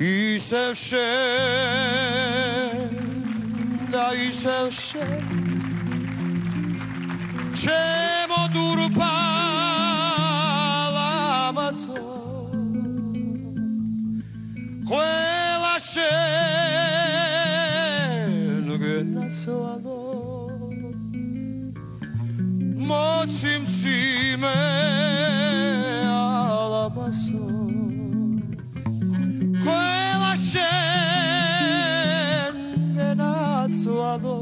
ისევ შენ და ისევ შენ ჩემო დურბალამასო ყველა შენ გენაცვალო მოციმციმე ალამასო ყველა შენ გენაცვალო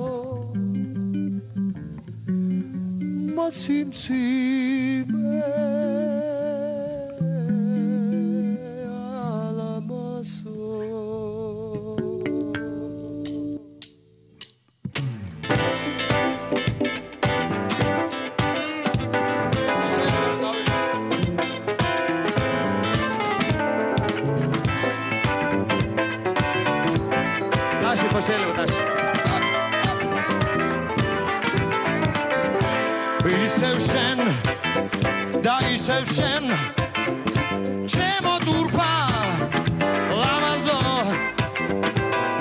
მოციმციმე ისევ შენ და ისევ შენ ჩემო დურბალამაზო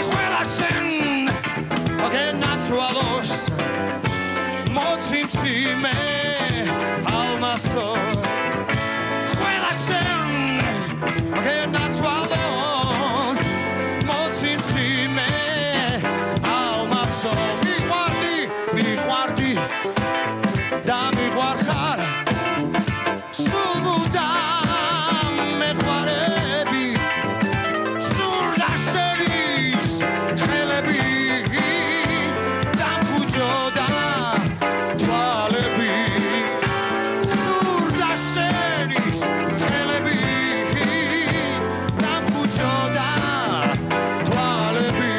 ყველა შენ გენაცვალოს მოციმციმე ალმასო ყველა შენ გენაცვალოს მოციმციმე მიყვარდი და მიყვარხარ სულ მუდამ მეყვარები სურდა შენის ხელები დამფუძოდა თვალები სურდა შენის ხელები დამფუძოდა თვალები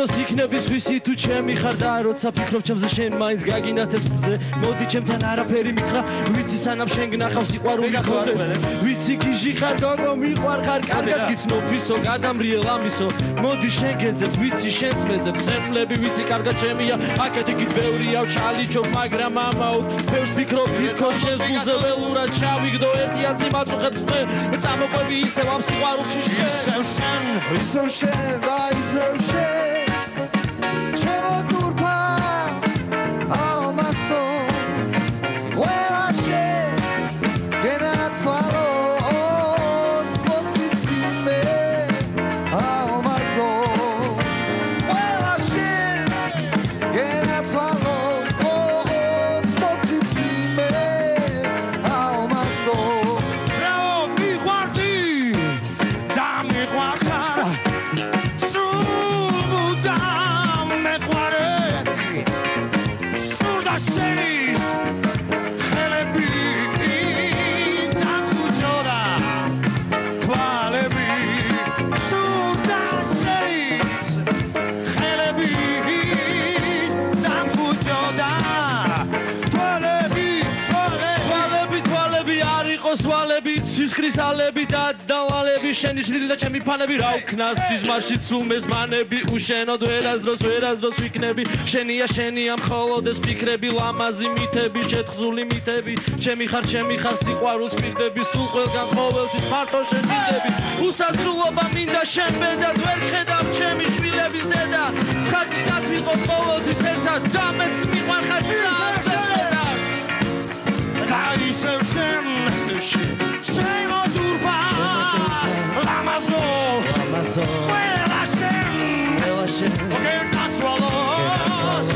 დროს იქნები სხვისი თუ ჩემი ხარ და როცა ფიქრობ ჩემზე შენ მაინც გაგინათებს მზე მოდი ჩემთან არაფერი მითხრა ვიცი სანამ შენ გნახავ სიყვარული ხოდეს ვიცი გიჟი ხარ გოგო მიყვარხარ კარგად გიცნობისო გადამრიელ ამისო მოდი შენ გეძებ ვიცი შენს მეძებ ცემლები ვიცი კარგად ჩემია აქეთ იქით ბევრია ჩალიჩო მაგრამ ამაო ბევრს ფიქრობ თვითონ შენს გულზე ველურად ჩავიგდო ერთი აზრი მაწუხებს მე წამოყვები ისევ ამ სიყვარულში ისევ შენ და ისევ შენ ჩემო დურბალამასო ყველა შენ გენაცვალოს მოციმციმე ალმასო ყველა შენ გენაცვალოს მოციმციმე ალმასო ბრავო მიყვარდი და მიყვარხარ შენის ხელები დამფუძოდა თვალები სურდა შენის ხელები დამფუძოდა თვალები არ იყოს ვალები ცისკრის ალები და დავალები შენი შრილი და ჩემი ფანები რა ვქნას სიზმარში ცუმეს მანები უშენოდ ვერასდროს ვიქნები შენია მხოლოდ ეს ფიქრები ლამაზი მითები შეთხზული მითები ჩემი ხარ სიყვარულს მიგდები სულ ყველგან ყოველთვის მარტო შენ მინდები უსასრულობა მინდა შენ ბედად ვერ ხედავ ჩემი შვილების დედა ხალხად ვიყოთ ყოველთვის ერთად და მეც მიყვარხარ და ისევ შენ ჩემო დურბალამაზო ყველა შენ გენაცვალოს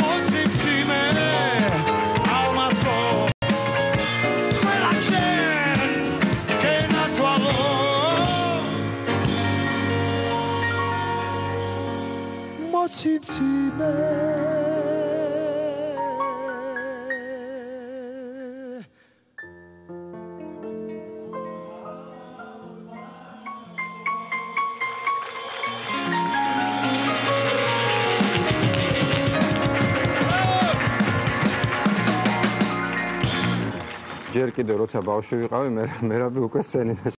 მოციმციმე ალმასო ყველა შენ გენაცვალოს მოციმციმე ჯერ კიდევ როცა ბავშვი ვიყავი, მე რაბი უკვე სცენიდან